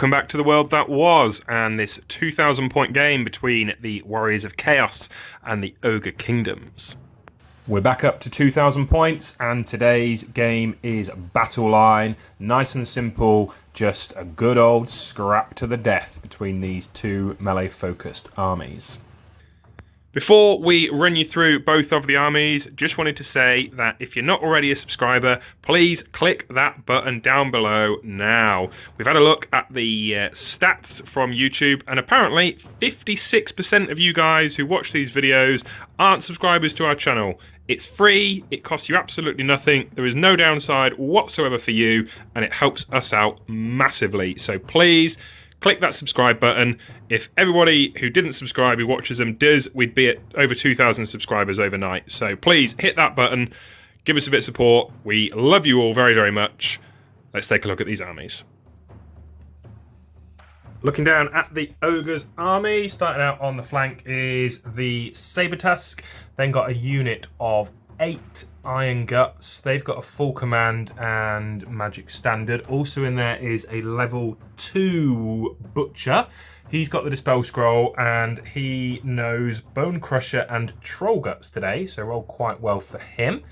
Welcome back to the world that was, and this 2,000 point game between the Warriors of Chaos and the Ogre Kingdoms. We're back up to 2,000 points, and today's game is Battle Line. Nice and simple, just a good old scrap to the death between these two melee-focused armies. Before we run you through both of the armies, just wanted to say that if you're not already a subscriber, please click that button down below now. We've had a look at the stats from YouTube, and apparently 56% of you guys who watch these videos aren't subscribers to our channel. It's free, it costs you absolutely nothing, there is no downside whatsoever for you, and it helps us out massively. So please, click that subscribe button. If everybody who didn't subscribe who watches them does, we'd be at over 2,000 subscribers overnight. So please hit that button, give us a bit of support. We love you all very, very much. Let's take a look at these armies. Looking down at the Ogre's army, starting out on the flank is the Saber Tusk. Then got a unit of 8 Iron Guts. They've got a full command and magic standard. Also in there is a level 2 Butcher. He's got the Dispel Scroll and he knows Bone Crusher and Troll Guts today, so roll quite well for him.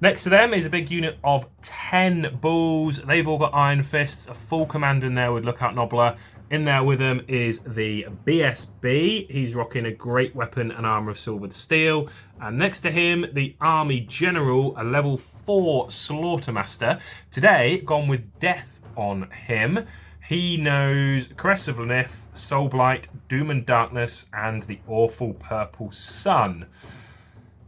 Next to them is a big unit of 10 Bulls. They've all got Iron Fists, a full command in there with Lookout Nobbler. In there with him is the BSB. He's rocking a great weapon and armor of silvered steel. And next to him, the Army General, a level 4 Slaughtermaster. Today, gone with Death on him. He knows Caress of Lanith, Soul Blight, Doom and Darkness, and the Awful Purple Sun.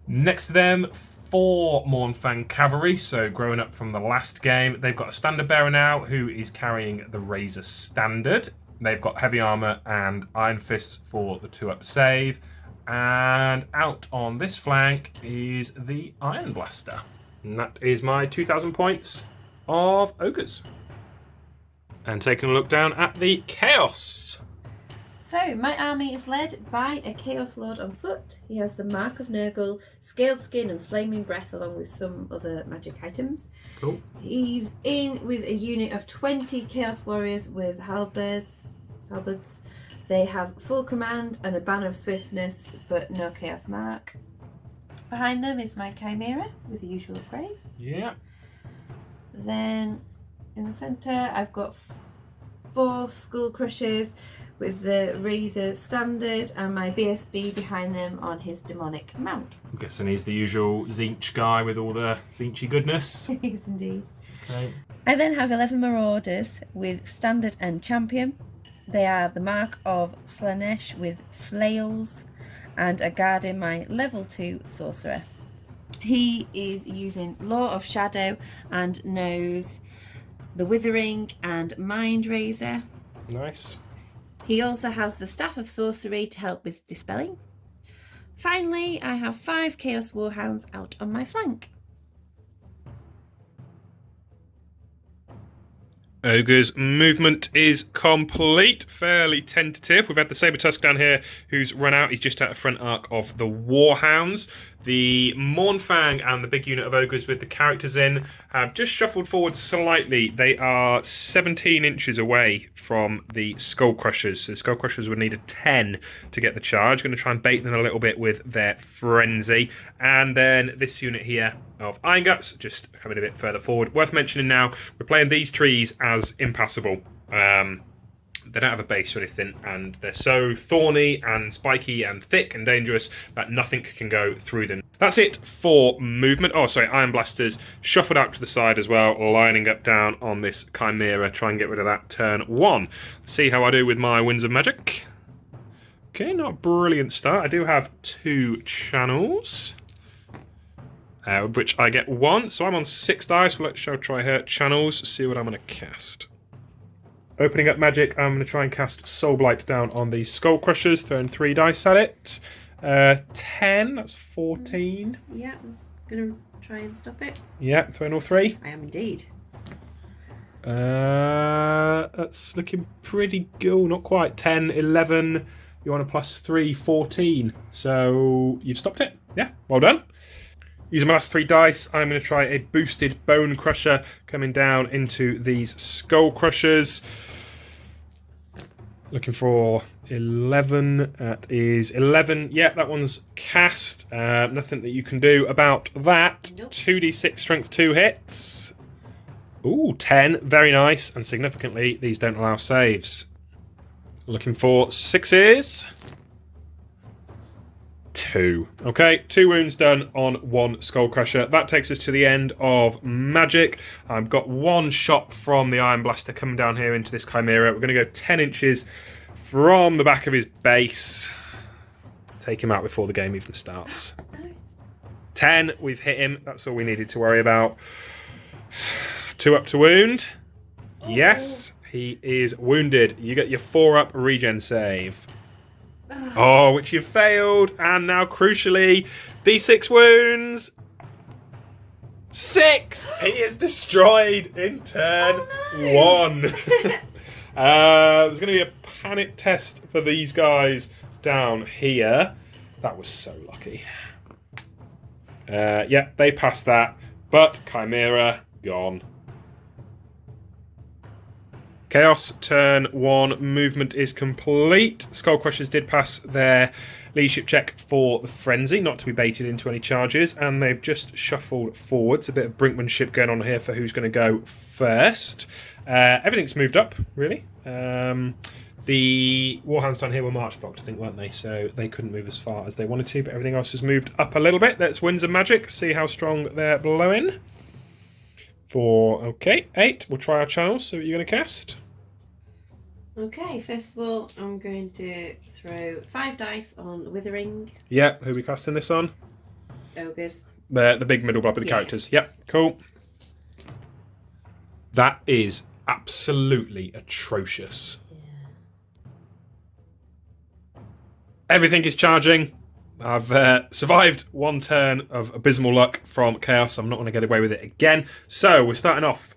Next to them, 4 Mournfang Cavalry, so growing up from the last game. They've got a Standard Bearer now who is carrying the Razor Standard. They've got heavy armor and Iron Fists for the 2-up save. And out on this flank is the Iron Blaster. And that is my 2,000 points of Ogres. And taking a look down at the Chaos. So, my army is led by a Chaos Lord on foot. He has the Mark of Nurgle, Scaled Skin and Flaming Breath along with some other magic items. Cool. He's in with a unit of 20 Chaos Warriors with halberds. They have full command and a Banner of Swiftness, but no Chaos Mark. Behind them is my Chimera with the usual upgrades. Yeah. Then in the centre I've got 4 Skull Crushers with the Razor Standard and my BSB behind them on his demonic mount. I'm guessing he's the usual Tzeentch guy with all the Tzeentchy goodness. He is indeed. Okay. I then have 11 Marauders with Standard and Champion. They are the Mark of Slanesh with Flails and a guard in my level 2 Sorcerer. He is using Law of Shadow and knows the Withering and Mind Razor. Nice. He also has the Staff of Sorcery to help with dispelling. Finally, I have 5 Chaos Warhounds out on my flank. Ogre's movement is complete, fairly tentative. We've had the Saber Tusk down here who's run out. He's just out of front arc of the Warhounds. The Mournfang and the big unit of Ogres with the characters in have just shuffled forward slightly. They are 17 inches away from the Skull Crushers. So the Skull Crushers would need a 10 to get the charge. Going to try and bait them a little bit with their Frenzy. And then this unit here of Iron Guts just coming a bit further forward. Worth mentioning now, we're playing these trees as impassable. They don't have a base or anything, and they're so thorny and spiky and thick and dangerous that nothing can go through them. That's it for movement. Oh, sorry, Iron Blasters shuffled out to the side as well, lining up down on this Chimera. Try and get rid of that turn 1. See how I do with my Winds of Magic. Okay, not a brilliant start. I do have 2 channels, which I get 1. So I'm on 6 dice. Let's try her channels, see what I'm going to cast. Opening up magic, I'm going to try and cast Soul Blight down on the Skull Crushers, throwing 3 dice at it. 10, that's 14. Yeah, I'm going to try and stop it. Yeah, throwing all 3. I am indeed. That's looking pretty good. Not quite. 10, 11, you want a plus 3, 14. So you've stopped it. Yeah, well done. Using my last 3 dice, I'm going to try a boosted Bone Crusher coming down into these Skull Crushers. Looking for 11. That is 11. Yeah, that one's cast. Nothing that you can do about that. Nope. 2d6 strength 2 hits. Ooh, 10. Very nice. And significantly, these don't allow saves. Looking for 6s. 2. Okay, 2 wounds done on 1 Skullcrusher. That takes us to the end of magic. I've got 1 shot from the Iron Blaster coming down here into this Chimera. We're going to go 10 inches from the back of his base. Take him out before the game even starts. 10, we've hit him. That's all we needed to worry about. 2 up to wound. Yes, he is wounded. You get your 4 up regen save. Oh, which you failed. And now, crucially, d6 wounds. 6! He is destroyed in turn 1. There's going to be a panic test for these guys down here. That was so lucky. Yeah, they passed that. But Chimera, gone. Chaos, turn 1, movement is complete. Skullcrushers did pass their leadership check for the Frenzy, not to be baited into any charges, and they've just shuffled forwards. A bit of brinkmanship going on here for who's going to go first. Everything's moved up, really. The Warhounds down here were march blocked, I think, weren't they? So they couldn't move as far as they wanted to, but everything else has moved up a little bit. Let's Winds of Magic, see how strong they're blowing. 4, okay, 8. We'll try our channels. So what are you going to cast? Okay, first of all, I'm going to throw 5 dice on Withering. Yeah, who are we casting this on? Ogres. The big middle blob with the characters. Yep, cool. That is absolutely atrocious. Yeah. Everything is charging. I've survived 1 turn of abysmal luck from Chaos. I'm not going to get away with it again. So we're starting off.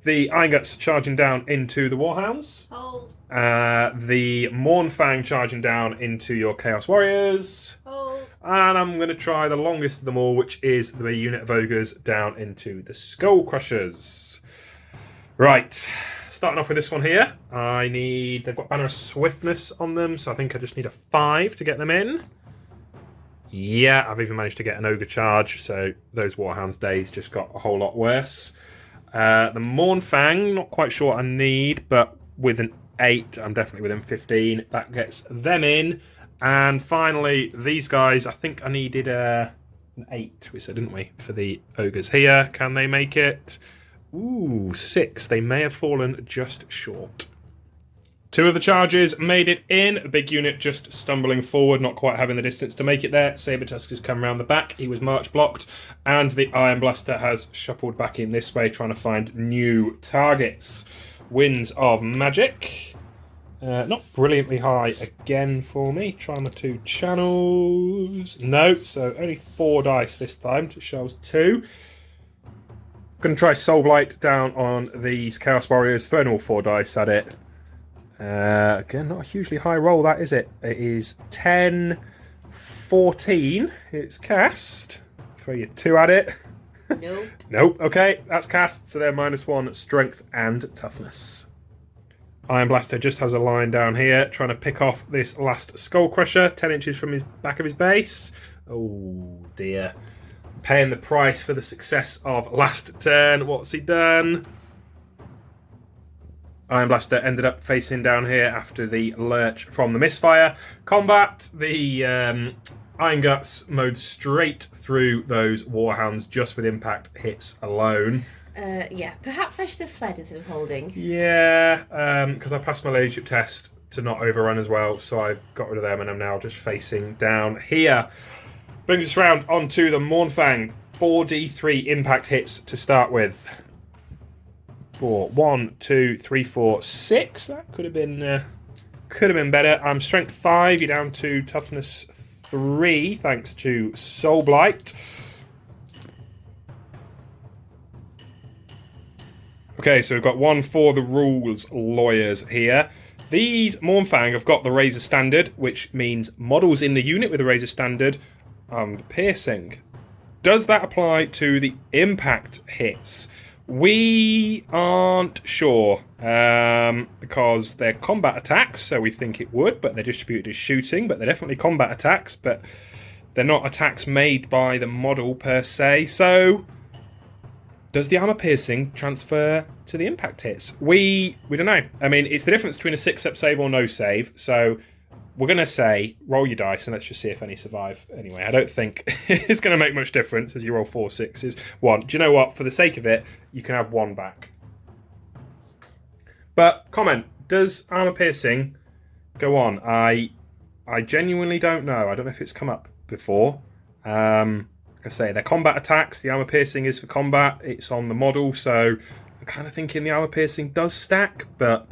The Iron Guts charging down into the Warhounds. Hold. The Mournfang charging down into your Chaos Warriors. Hold. And I'm going to try the longest of them all, which is the unit of Ogres down into the Skullcrushers. Right. Starting off with this one here. They've got Banner of Swiftness on them, so I think I just need a 5 to get them in. Yeah, I've even managed to get an Ogre charge, so those Warhounds days just got a whole lot worse. The Mournfang, not quite sure what I need, but with an 8, I'm definitely within 15. That gets them in. And finally, these guys, I think I needed an 8, we said, didn't we, for the Ogres here. Can they make it? Ooh, 6. They may have fallen just short. 2 of the charges made it in. A big unit just stumbling forward, not quite having the distance to make it there. Sabertusk has come around the back. He was march blocked. And the Iron Blaster has shuffled back in this way, trying to find new targets. Winds of Magic. Not brilliantly high again for me. Try my 2 channels. No, so only 4 dice this time. It shows 2. Going to try Soul Blight down on these Chaos Warriors. Throwing all 4 dice at it. Again, not a hugely high roll, that is it. It is 10, 14. It's cast. Throw your 2 at it. Nope. Nope. Okay, that's cast. So they're -1 strength and toughness. Iron Blaster just has a line down here, trying to pick off this last Skullcrusher, 10 inches from his back of his base. Oh dear. Paying the price for the success of last turn. What's he done? Iron Blaster ended up facing down here after the lurch from the misfire. Combat, the Iron Guts mowed straight through those Warhounds just with impact hits alone. Yeah, perhaps I should have fled instead of holding. Yeah, because I passed my leadership test to not overrun as well, so I've got rid of them and I'm now just facing down here. Brings us round onto the Mournfang. 4d3 impact hits to start with. 4, 1, 2, 3, 4, 6. That could have been better. I'm strength 5. You're down to toughness 3, thanks to Soul Blight. Okay, so we've got 1 for the rules lawyers here. These Mournfang have got the Razor Standard, which means models in the unit with the Razor Standard and piercing. Does that apply to the impact hits? We aren't sure because they're combat attacks, so we think it would, but they're distributed as shooting, but they're definitely combat attacks, but they're not attacks made by the model per se. So does the armor piercing transfer to the impact hits? We don't know. I mean, it's the difference between a 6-up save or no save, so we're going to say roll your dice and let's just see if any survive. Anyway, I don't think it's going to make much difference as you roll 4 6s. 1. Do you know what? For the sake of it, you can have 1 back. But comment, does armor piercing go on? I genuinely don't know. I don't know if it's come up before. Like I say, they're combat attacks. The armor piercing is for combat. It's on the model, so I'm kind of thinking the armor piercing does stack, but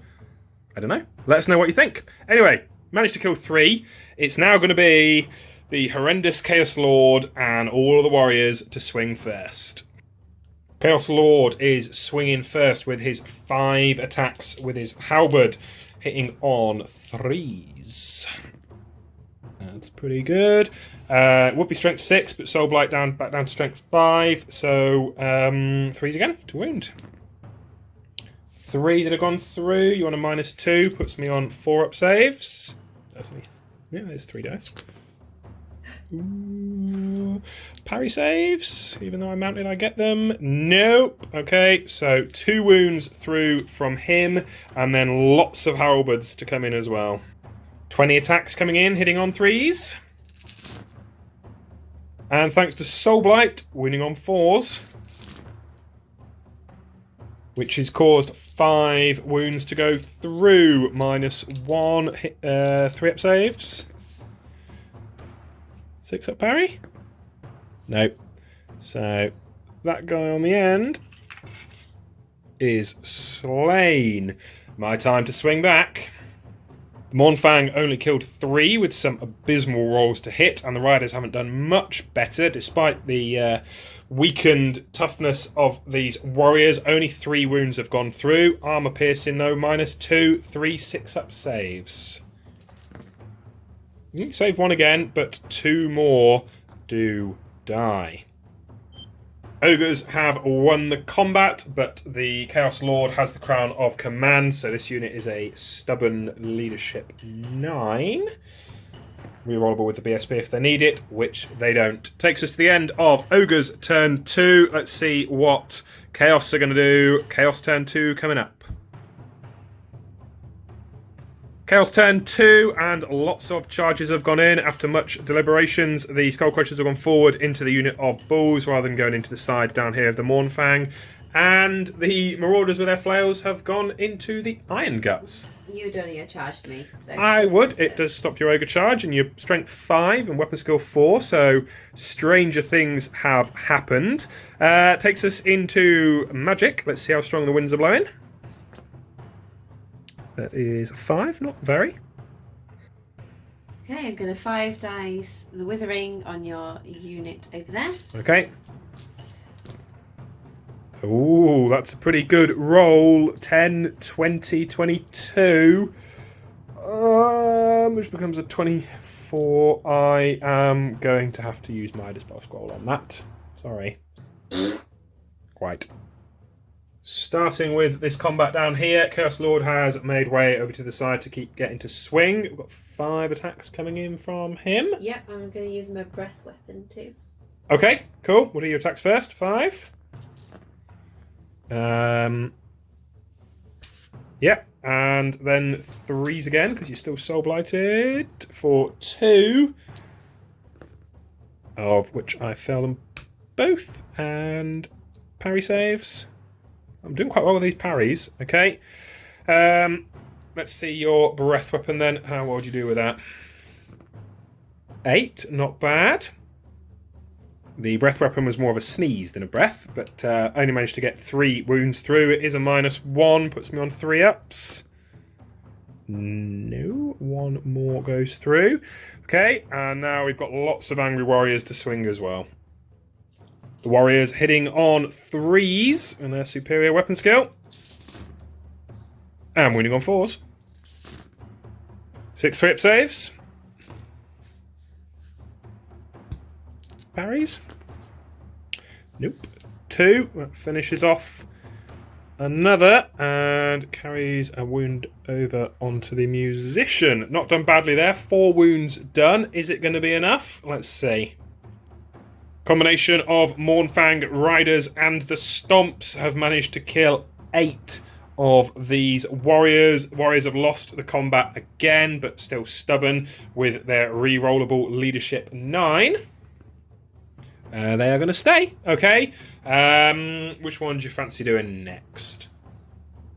I don't know. Let us know what you think. Anyway, managed to kill 3. It's now going to be the horrendous Chaos Lord and all of the warriors to swing first. Chaos Lord is swinging first with his 5 attacks with his halberd, hitting on 3s. That's pretty good. It would be strength 6, but Soul Blight back down to strength 5. So 3s again to wound. 3 that have gone through. You want a -2, puts me on 4-up saves. Yeah, there's 3 dice. Ooh. Parry saves. Even though I'm mounted, I get them. Nope. Okay, so 2 wounds through from him, and then lots of halberds to come in as well. 20 attacks coming in, hitting on 3s. And thanks to Soul Blight, winning on 4s. Which has caused 5 wounds to go through, -1 3-up saves. 6-up parry? Nope. So that guy on the end is slain. My time to swing back. Mournfang only killed 3 with some abysmal rolls to hit, and the riders haven't done much better despite the weakened toughness of these warriors. Only 3 wounds have gone through. Armor piercing though, -2, 3 6-up saves. You save 1 again, but 2 more do die. Ogres have won the combat, but the Chaos Lord has the crown of command, so this unit is a stubborn leadership 9. Rerollable with the BSB if they need it, which they don't. Takes us to the end of Ogre's turn 2. Let's see what Chaos are going to do. Chaos turn 2 coming up. Chaos turn 2, and lots of charges have gone in. After much deliberations, the Skull Crushers have gone forward into the unit of Bulls rather than going into the side down here of the Mournfang. And the Marauders with their flails have gone into the Iron Guts. You'd only have charged me. So. I would. It does stop your Ogre charge, and your strength 5 and weapon skill 4, so stranger things have happened. Takes us into magic. Let's see how strong the winds are blowing. That is 5, not very. Okay, I'm going to 5 dice the Withering on your unit over there. Okay. Ooh, that's a pretty good roll. 10, 20, 22. Which becomes a 24. I am going to have to use my Dispel Scroll on that. Sorry. Quite. Starting with this combat down here, Chaos Lord has made way over to the side to keep getting to swing. We've got 5 attacks coming in from him. Yep, I'm going to use my breath weapon too. Okay, cool. What are your attacks first? 5. Yeah, and then 3s again because you're still soul blighted for 2, of which I fail them both, and parry saves. I'm doing quite well with these parries. Okay, let's see your breath weapon then. How well do you do with that? 8, not bad. The breath weapon was more of a sneeze than a breath, but only managed to get 3 wounds through. It is a -1, puts me on 3 ups. No, 1 more goes through. Okay, and now we've got lots of angry warriors to swing as well. The warriors hitting on 3s in their superior weapon skill. And winning on 4s. 6 3-up saves. Parries. Nope. 2. That finishes off another and carries a wound over onto the musician. Not done badly there. 4 wounds done. Is it going to be enough? Let's see. Combination of Mournfang Riders and the Stomps have managed to kill 8 of these warriors. Warriors have lost the combat again, but still stubborn with their re-rollable leadership 9. They are going to stay. Okay. Which one do you fancy doing next?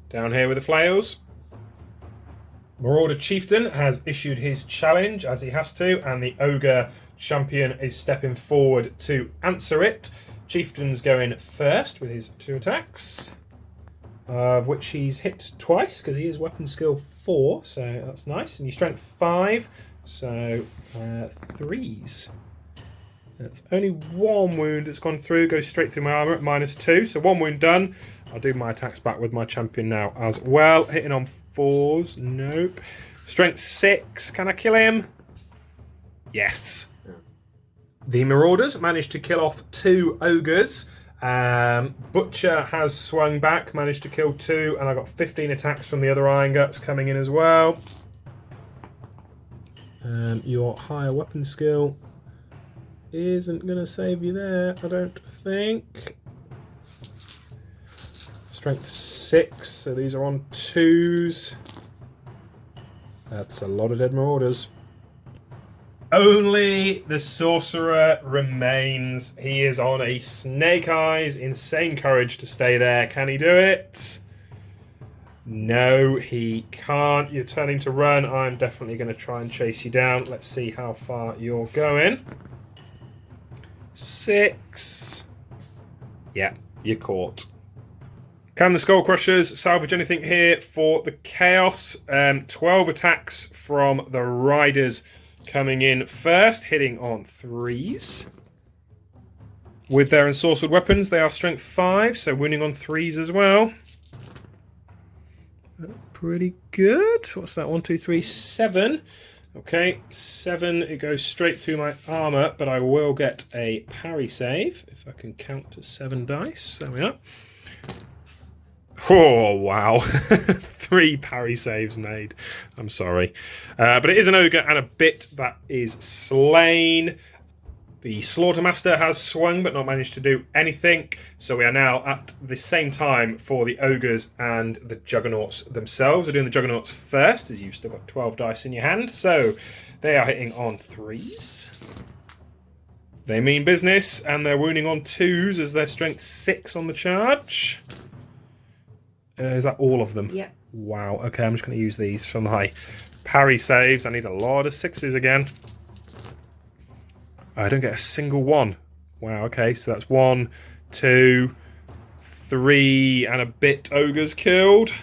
Down here with the flails. Marauder Chieftain has issued his challenge, as he has to, and the Ogre champion is stepping forward to answer it. Chieftain's going first with his 2 attacks, of which he's hit twice because he is weapon skill 4, so that's nice. And he's strength 5, so 3s. That's only 1 wound that's gone through, goes straight through my armour at -2, so 1 wound done. I'll do my attacks back with my champion now as well. Hitting on 4s, nope. Strength 6, can I kill him? Yes. The Marauders managed to kill off 2 ogres. Butcher has swung back, managed to kill 2, and I got 15 attacks from the other Iron Guts coming in as well. Your higher weapon skill isn't going to save you there, I don't think. Strength 6, so these are on 2s. That's a lot of dead Marauders. Only the Sorcerer remains. He is on a Snake Eyes. Insane courage to stay there. Can he do it? No, he can't. You're turning to run. I'm definitely going to try and chase you down. Let's see how far you're going. 6. Yeah, you're caught. Can the Skull Crushers salvage anything here for the Chaos? 12 attacks from the Riders coming in first, hitting on 3s. With their ensorcelled weapons, they are strength 5, so winning on 3s as well. Pretty good. What's that? 1, 2, 3, 7. Okay, 7, it goes straight through my armour, but I will get a parry save, if I can count to 7 dice. There we are. Oh, wow. 3 parry saves made. I'm sorry. But it is an ogre and a bit that is slain. The Slaughtermaster has swung but not managed to do anything. So we are now at the same time for the ogres and the juggernauts themselves. We're doing the juggernauts first, as you've still got 12 dice in your hand. So they are hitting on 3s. They mean business, and they're wounding on 2s as their strength 6 on the charge. Is that all of them? Yeah. Wow. Okay, I'm just going to use these for my parry saves. I need a lot of 6s again. I don't get a single one. Wow, okay, so that's 1, 2, 3 and a bit ogres killed.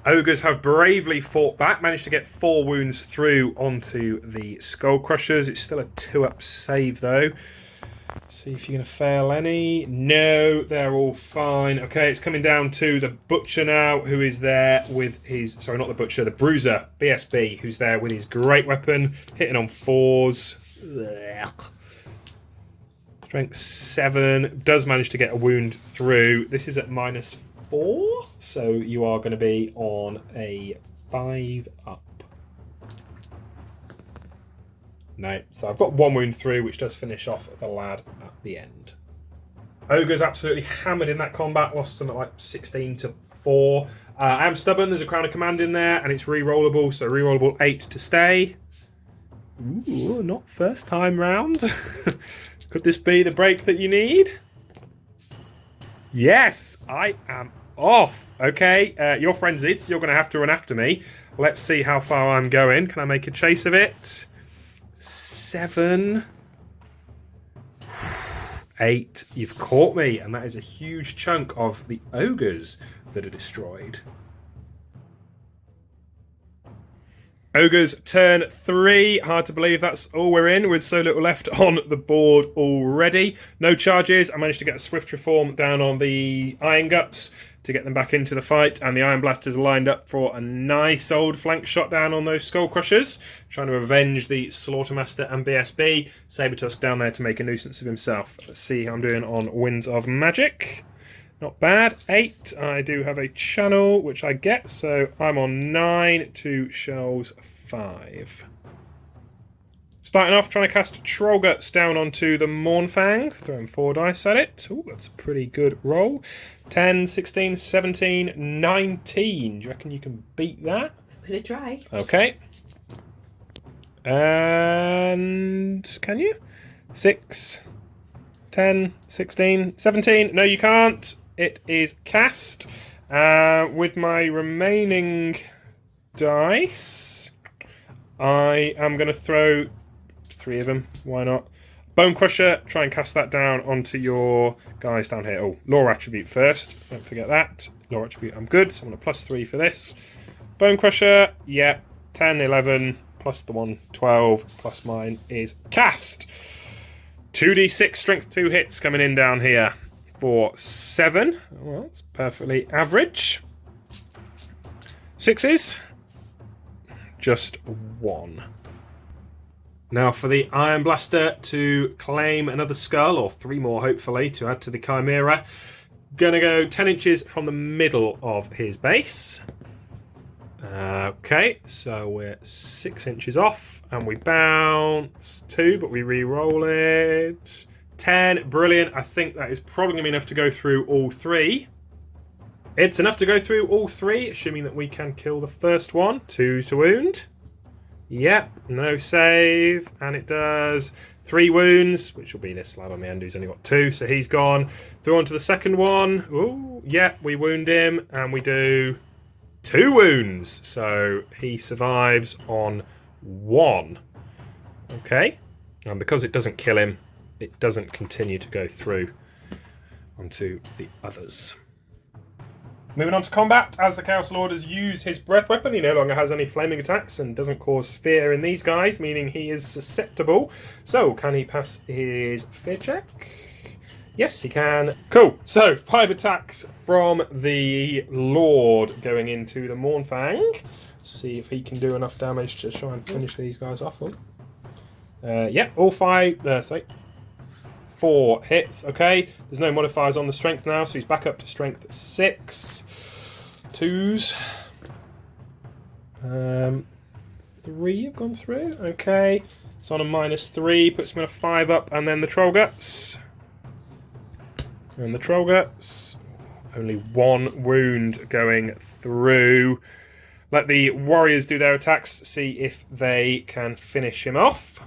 Ogres have bravely fought back, managed to get 4 wounds through onto the Skull Crushers. It's still a 2-up save though. Let's see if you're going to fail any. No, they're all fine. Okay, it's coming down to the Butcher now, who is there with his... Sorry, not the Butcher, the Bruiser, BSB, who's there with his great weapon, hitting on 4s. Strength 7, does manage to get a wound through. This is at -4, so you are going to be on a 5-up. No, so I've got 1 wound through, which does finish off the lad at the end. Ogre's absolutely hammered in that combat, lost something like 16-4. I am stubborn, there's a Crown of Command in there, and it's re-rollable, so re-rollable 8 to stay. Ooh, not first time round. Could this be the break that you need? Yes, I am off. Okay, you're frenzied, so you're going to have to run after me. Let's see how far I'm going. Can I make a chase of it? 7. 8. You've caught me, and that is a huge chunk of the ogres that are destroyed. Ogres turn 3. Hard to believe that's all we're in with so little left on the board already. No charges. I managed to get a swift reform down on the Iron Guts to get them back into the fight, and the Iron Blasters lined up for a nice old flank shot down on those Skull Crushers, trying to avenge the Slaughtermaster and BSB. Sabertusk down there to make a nuisance of himself. Let's see how I'm doing on Winds of Magic. Not bad. 8. I do have a channel, which I get, so I'm on 9 to Shell's 5. Starting off, trying to cast Troll Guts down onto the Mournfang. Throwing 4 dice at it. Ooh, that's a pretty good roll. 10, 16, 17, 19. Do you reckon you can beat that? I'm going to try. Okay. And can you? 6, 10, 16, 17. No, you can't. It is cast. With my remaining dice, I am going to throw 3 of them. Why not? Bone Crusher. Try and cast that down onto your guys down here. Oh, Lore Attribute first. Don't forget that. Lore Attribute, I'm good. So I'm going to +3 for this. Bone Crusher. Yeah. 10, 11, plus the 1, 12, plus mine is cast. 2d6 strength 2 hits coming in down here for 7. Well, it's perfectly average. 6s. Just 1. Now for the Iron Blaster to claim another skull, or 3 more hopefully, to add to the Chimera. Gonna go 10 inches from the middle of his base. Okay, so we're 6 inches off, and we bounce 2, but we re-roll it. 10, brilliant. I think that is probably going to be enough to go through all 3. It's enough to go through all 3, assuming that we can kill the first one. 2 to wound. Yep, no save, and it does 3 wounds, which will be this lad on the end who's only got 2, so he's gone. Through on to the second one. Ooh, yep, we wound him, and we do 2 wounds, so he survives on 1. Okay, and because it doesn't kill him, it doesn't continue to go through onto the others. Moving on to combat, as the Chaos Lord has used his breath weapon, he no longer has any flaming attacks and doesn't cause fear in these guys, meaning he is susceptible. So, can he pass his fear check? Yes, he can. Cool. So, 5 attacks from the Lord going into the Mournfang. See if he can do enough damage to try and finish these guys off. Yeah, all 4 hits. Okay, there's no modifiers on the strength now, so he's back up to strength 6. 2s. 3 have gone through. Okay, it's on a -3, puts him in a 5 up, and then the Troll Guts. And the Troll Guts, only 1 wound going through. Let the warriors do their attacks, see if they can finish him off.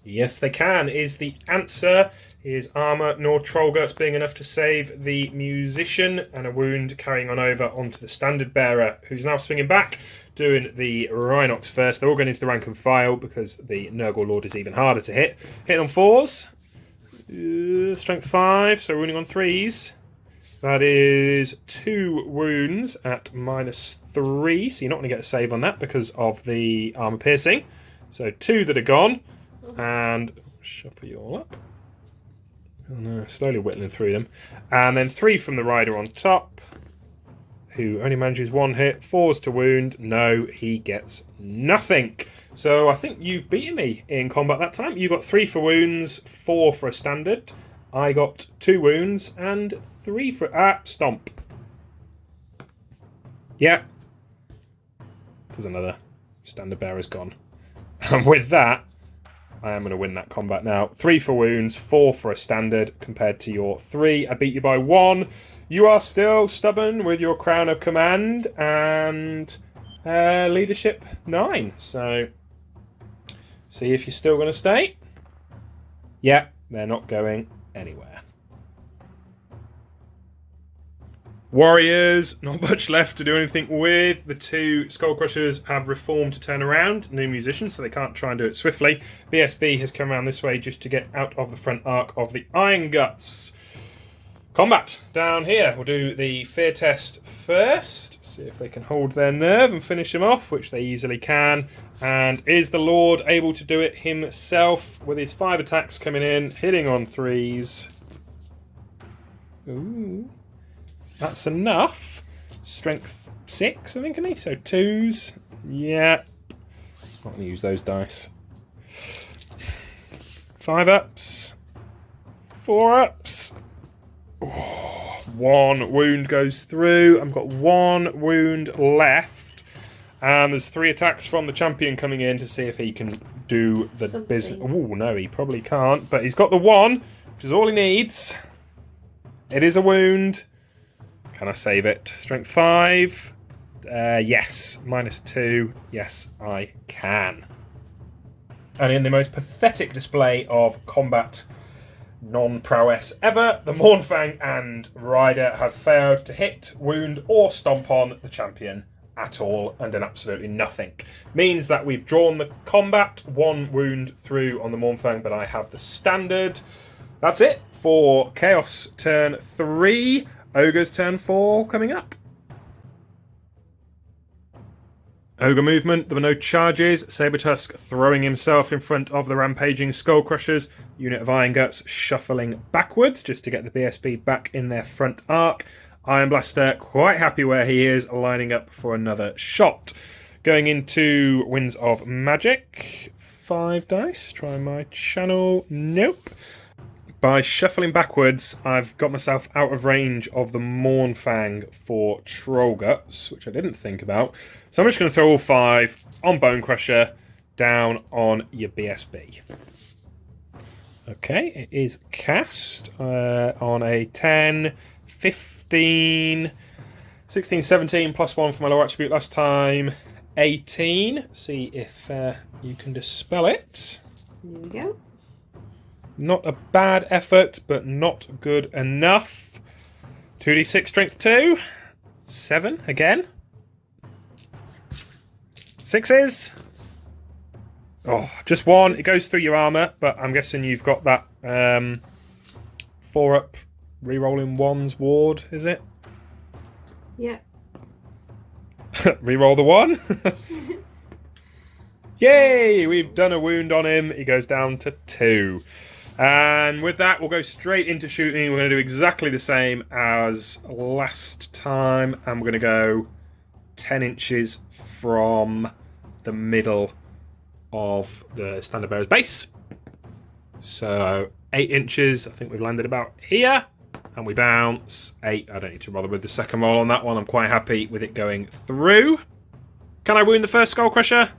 Yes, they can, is the answer. His armour nor Troll Guts being enough to save the musician, and a wound carrying on over onto the standard bearer, who's now swinging back, doing the Rhinox first. They're all going into the rank and file because the Nurgle Lord is even harder to hit. Hit on 4s. Strength 5, so wounding on 3s. That is 2 wounds at -3, so you're not going to get a save on that because of the armour piercing. So 2 that are gone, and shuffle you all up. Oh no, slowly whittling through them. And then 3 from the rider on top, who only manages 1 hit. 4s to wound. No, he gets nothing. So I think you've beaten me in combat that time. You got 3 for wounds, 4 for a standard. I got 2 wounds and 3 for... stomp. Yeah. There's another. Standard bearer's gone. And with that, I am going to win that combat now. 3 for wounds, 4 for a standard, compared to your 3. I beat you by 1. You are still stubborn with your Crown of Command and Leadership 9. So, see if you're still going to stay. Yeah, they're not going anywhere. Warriors, not much left to do anything with. The 2 Skull Crushers have reformed to turn around. New musicians, so they can't try and do it swiftly. BSB has come around this way just to get out of the front arc of the Iron Guts. Combat down here. We'll do the fear test first. See if they can hold their nerve and finish him off, which they easily can. And is the Lord able to do it himself with his 5 attacks coming in, hitting on 3s? Ooh. That's enough. Strength 6, I think, isn't he? So 2s. Yeah. Not going to use those dice. 5 ups. 4 ups. Oh, 1 wound goes through. I've got 1 wound left. And there's 3 attacks from the champion coming in to see if he can do the business. Oh, no, he probably can't. But he's got the 1, which is all he needs. It is a wound. Can I save it? Strength 5. Yes. -2. Yes, I can. And in the most pathetic display of combat non-prowess ever, the Mournfang and Rider have failed to hit, wound, or stomp on the champion at all, and done absolutely nothing. Means that we've drawn the combat, 1 wound through on the Mournfang, but I have the standard. That's it for Chaos turn 3. Ogre's turn 4 coming up. Ogre movement, there were no charges. Sabertusk throwing himself in front of the rampaging Skullcrushers. Unit of Iron Guts shuffling backwards just to get the BSB back in their front arc. Iron Blaster quite happy where he is, lining up for another shot. Going into Winds of Magic. 5 dice. Try my channel. Nope. By shuffling backwards, I've got myself out of range of the Mournfang for Troll Guts, which I didn't think about. So I'm just going to throw all 5 on Bone Crusher, down on your BSB. Okay, it is cast on a 10, 15, 16, 17, +1 for my lower attribute last time, 18. See if you can dispel it. There we go. Not a bad effort, but not good enough. 2d6 strength 2. 7 again. 6s. Oh, just 1. It goes through your armour, but I'm guessing you've got that 4-up rerolling 1s ward, is it? Yeah. Reroll the 1. Yay! We've done a wound on him. He goes down to 2. And with that, we'll go straight into shooting. We're going to do exactly the same as last time. And we're going to go 10 inches from the middle of the standard bearer's base. So 8 inches. I think we've landed about here. And we bounce 8. I don't need to bother with the second roll on that one. I'm quite happy with it going through. Can I wound the first Skullcrusher?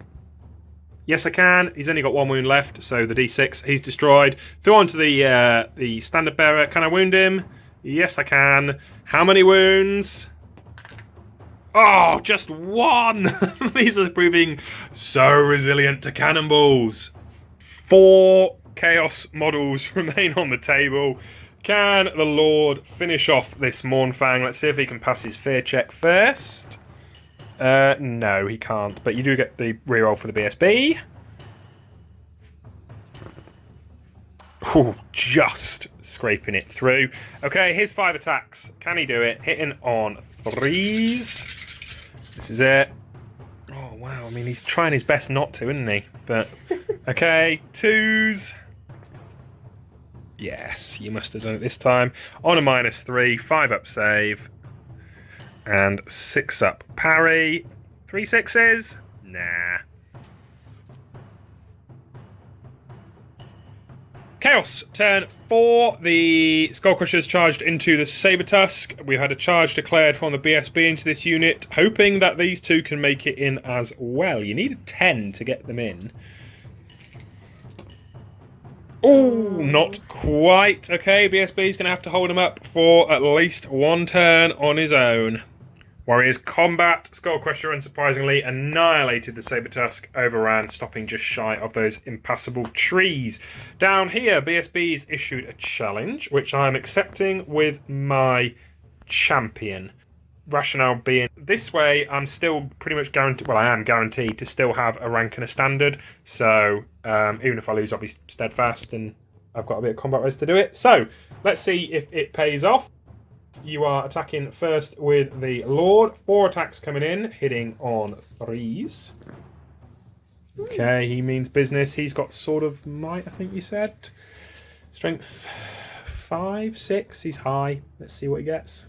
Yes, I can. He's only got 1 wound left, so the D6, he's destroyed. Throw on to the standard bearer. Can I wound him? Yes, I can. How many wounds? Oh, just 1! These are proving so resilient to cannonballs. 4 chaos models remain on the table. Can the Lord finish off this Mournfang? Let's see if he can pass his fear check first. No, he can't. But you do get the reroll for the BSB. Ooh, just scraping it through. Okay, here's 5 attacks. Can he do it? Hitting on 3s. This is it. Oh, wow. I mean, he's trying his best not to, isn't he? But, okay, 2s. Yes, you must have done it this time. On a -3, 5-up save. And 6-up parry. 3 6s? Nah. Chaos, turn 4. The Skullcrushers charged into the Sabertusk. We've had a charge declared from the BSB into this unit, hoping that these two can make it in as well. You need a 10 to get them in. Oh, not quite. Okay, BSB's going to have to hold him up for at least 1 turn on his own. Warriors combat. Skullcrusher, unsurprisingly, annihilated the Sabertusk, overran, stopping just shy of those impassable trees. Down here, BSB's issued a challenge, which I'm accepting with my champion. Rationale being, this way I'm still pretty much guaranteed, well, I am guaranteed to still have a rank and a standard. So even if I lose, I'll be steadfast and I've got a bit of combat res to do it. So let's see if it pays off. You are attacking first with the Lord. 4 attacks coming in, hitting on 3s. Okay, he means business. He's got Sword of Might, I think you said. Strength 5, 6. He's high. Let's see what he gets.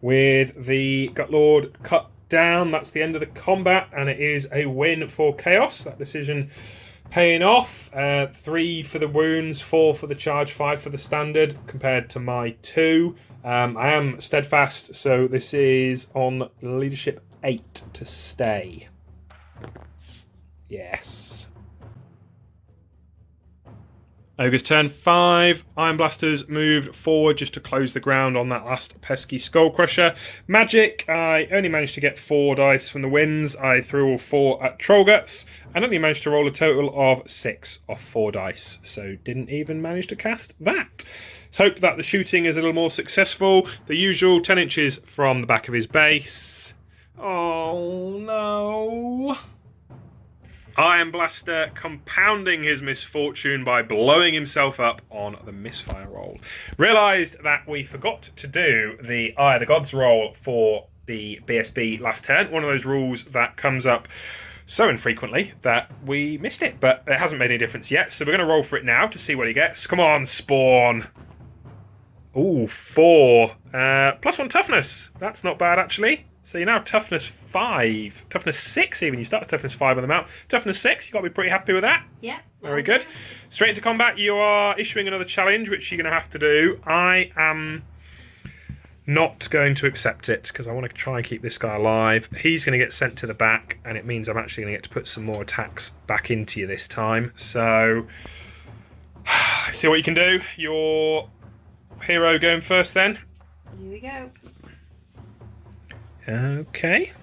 With the Gut Lord cut down, that's the end of the combat, and it is a win for Chaos. That decision Paying off. 3 for the wounds, 4 for the charge, 5 for the standard, compared to my 2. I am steadfast, so this is on leadership 8 to stay. Yes. Ogre's turn 5. Iron Blasters moved forward just to close the ground on that last pesky Skull Crusher. Magic, I only managed to get 4 dice from the wins. I threw all 4 at Trollguts and only managed to roll a total of 6 off 4 dice. So didn't even manage to cast that. Let's hope that the shooting is a little more successful. The usual 10 inches from the back of his base. Oh no. Iron Blaster compounding his misfortune by blowing himself up on the misfire roll. Realised that we forgot to do the Eye of the Gods roll for the BSB last turn. One of those rules that comes up so infrequently that we missed it, but it hasn't made any difference yet. So we're going to roll for it now to see what he gets. Come on, Spawn. Ooh, 4. +1 toughness. That's not bad, actually. So you're now toughness 5. Toughness 6 even. You start with toughness 5 on the mount. Toughness 6, you've got to be pretty happy with that. Yeah. Very good. Straight into combat, you are issuing another challenge, which you're going to have to do. I am not going to accept it, because I want to try and keep this guy alive. He's going to get sent to the back, and it means I'm actually going to get to put some more attacks back into you this time. So, see what you can do. Your hero going first then. Here we go. Okay.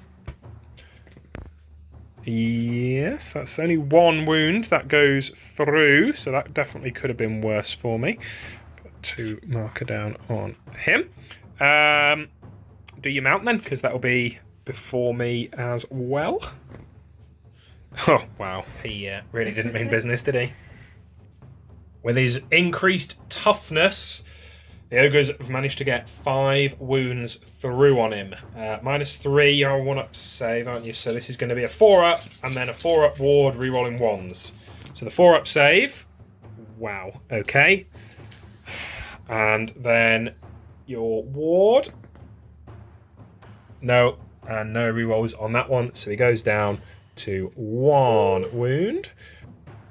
Yes, that's only 1 wound that goes through, so that definitely could have been worse for me. Put 2 marker down on him. Do your mount then, because that'll be before me as well. Oh, wow. He really didn't mean business, did he? With his increased toughness, the Ogres have managed to get 5 wounds through on him. -3, you're a 1-up save, aren't you? So this is going to be a 4-up, and then a 4-up ward, re-rolling 1s. So the 4-up save. Wow, okay. And then your ward. No, and no re-rolls on that one. So he goes down to 1 wound.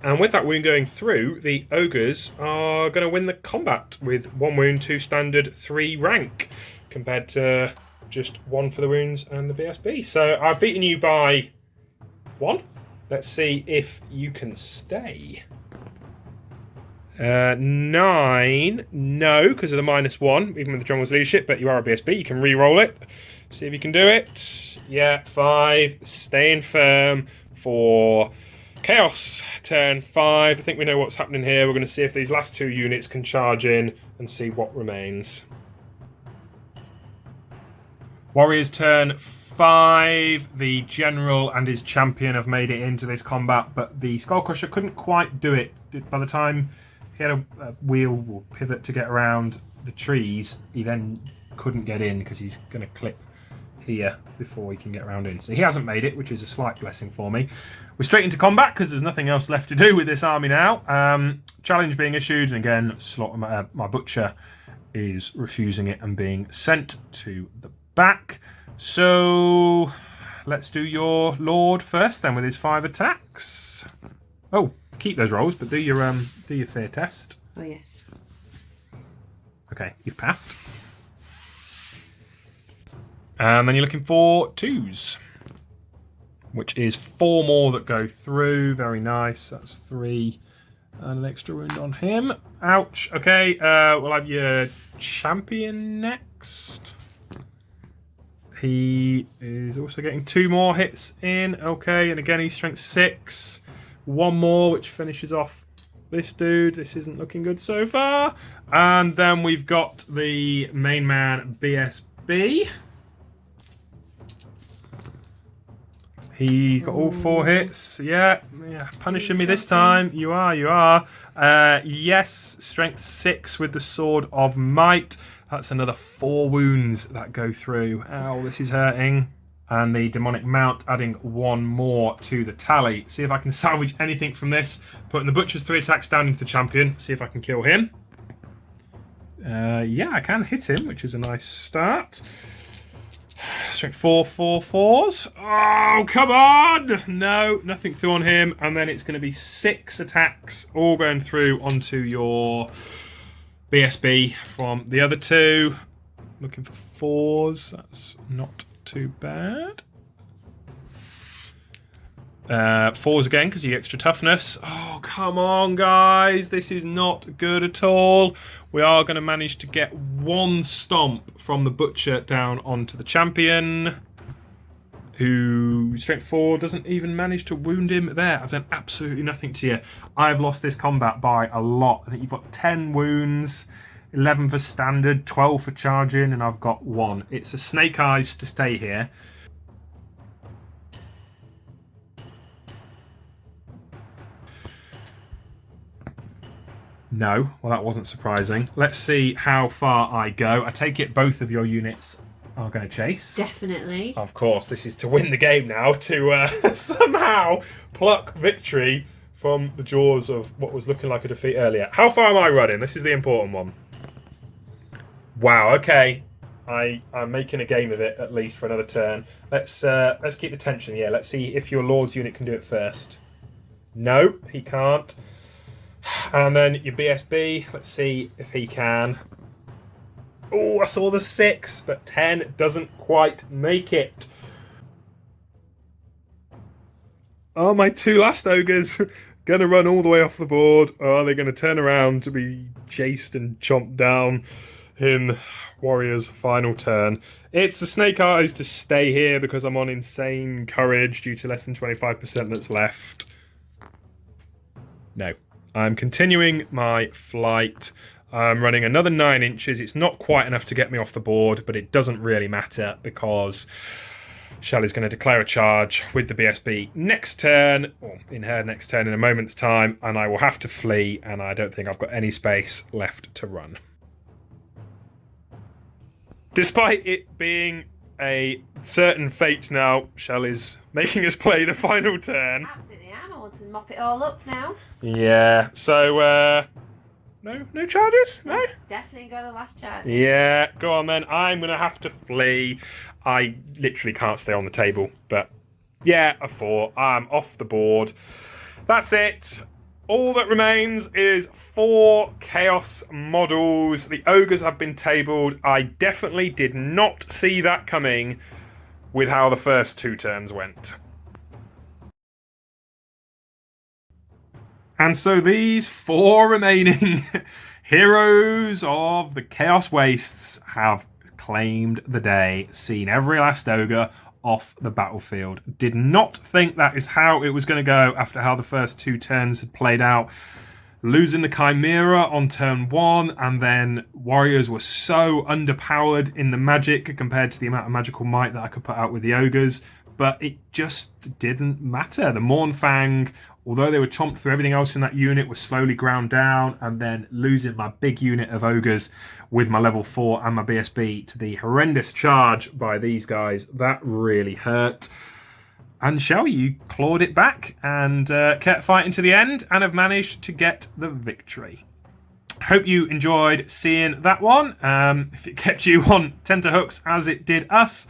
And with that wound going through, the Ogres are going to win the combat with 1 wound, 2 standard, 3 rank, compared to just 1 for the wounds and the BSB. So I've beaten you by 1. Let's see if you can stay. 9, no, because of the -1, even with the Jungle leadership, but you are a BSB, you can re-roll it. See if you can do it. Yeah, 5, staying firm for Chaos, turn 5. I think we know what's happening here. We're going to see if these last 2 units can charge in and see what remains. Warriors turn 5. The General and his champion have made it into this combat, but the Skullcrusher couldn't quite do it. By the time he had a wheel or pivot to get around the trees, he then couldn't get in because he's going to clip here before he can get around in. So he hasn't made it, which is a slight blessing for me. We're straight into combat because there's nothing else left to do with this army now. Challenge being issued, and again, my butcher is refusing it and being sent to the back. So let's do your lord first then with his 5 attacks. Oh, keep those rolls, but do your fear test. Oh yes. Okay, you've passed. And then you're looking for 2s, which is 4 more that go through. Very nice. That's 3. And an extra wound on him. Ouch. Okay, we'll have your champion next. He is also getting 2 more hits in. Okay, and again, he's strength 6. 1 more, which finishes off this dude. This isn't looking good so far. And then we've got the main man, BSB. He got all 4 hits. Yeah, punishing me this time. You are. Yes, strength 6 with the Sword of Might. That's another 4 wounds that go through. Ow, this is hurting. And the Demonic Mount adding 1 more to the tally. See if I can salvage anything from this. Putting the Butcher's 3 attacks down into the champion. See if I can kill him. Yeah, I can hit him, which is a nice start. Strength 4, 4, 4s. Oh, come on! No, nothing through on him. And then it's going to be 6 attacks, all going through onto your BSB from the other 2. Looking for 4s. That's not too bad. 4s again because you get extra toughness. Oh, come on, guys. This is not good at all. We are going to manage to get 1 stomp from the Butcher down onto the champion, who, strength 4, doesn't even manage to wound him there. I've done absolutely nothing to you. I've lost this combat by a lot. I think you've got 10 wounds, 11 for standard, 12 for charging, and I've got 1. It's a snake eyes to stay here. No, well that wasn't surprising. Let's see how far I go. I take it both of your units are going to chase. Definitely. Of course, this is to win the game now, to somehow pluck victory from the jaws of what was looking like a defeat earlier. How far am I running? This is the important one. Wow, okay. I'm making a game of it, at least for another turn. Let's keep the tension, yeah. Let's see if your Lord's unit can do it first. No, he can't. And then your BSB, let's see if he can. Oh, I saw the 6, but 10 doesn't quite make it. Are my 2 last ogres going to run all the way off the board, or are they going to turn around to be chased and chomped down in Warrior's final turn? It's the Snake Eyes to stay here because I'm on insane courage due to less than 25% that's left. No. I'm continuing my flight. I'm running another 9 inches. It's not quite enough to get me off the board, but it doesn't really matter because Shelley's going to declare a charge with the BSB next turn, or in her next turn in a moment's time, and I will have to flee, and I don't think I've got any space left to run. Despite it being a certain fate now, Shelley's making us play the final turn. Absolutely am. I want to mop it all up now. Yeah, so, no charges? No? Definitely go the last charge. Yeah, go on then. I'm going to have to flee. I literally can't stay on the table, but yeah, a 4. I'm off the board. That's it. All that remains is 4 Chaos models. The Ogres have been tabled. I definitely did not see that coming with how the first 2 turns went. And so these 4 remaining heroes of the Chaos Wastes have claimed the day, seen every last ogre off the battlefield. Did not think that is how it was going to go after how the first 2 turns had played out. Losing the Chimera on turn 1, and then Warriors were so underpowered in the magic compared to the amount of magical might that I could put out with the ogres. But it just didn't matter. The Mournfang, although they were chomped through everything else in that unit, was slowly ground down, and then losing my big unit of ogres with my level 4 and my BSB to the horrendous charge by these guys, that really hurt. And Shell, you clawed it back and kept fighting to the end and have managed to get the victory. Hope you enjoyed seeing that one. If it kept you on tenterhooks as it did us.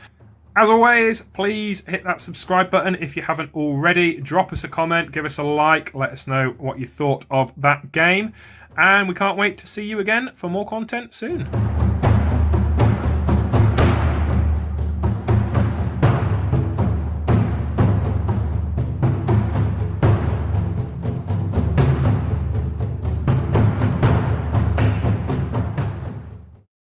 As always, please hit that subscribe button if you haven't already. Drop us a comment, give us a like, let us know what you thought of that game. And we can't wait to see you again for more content soon.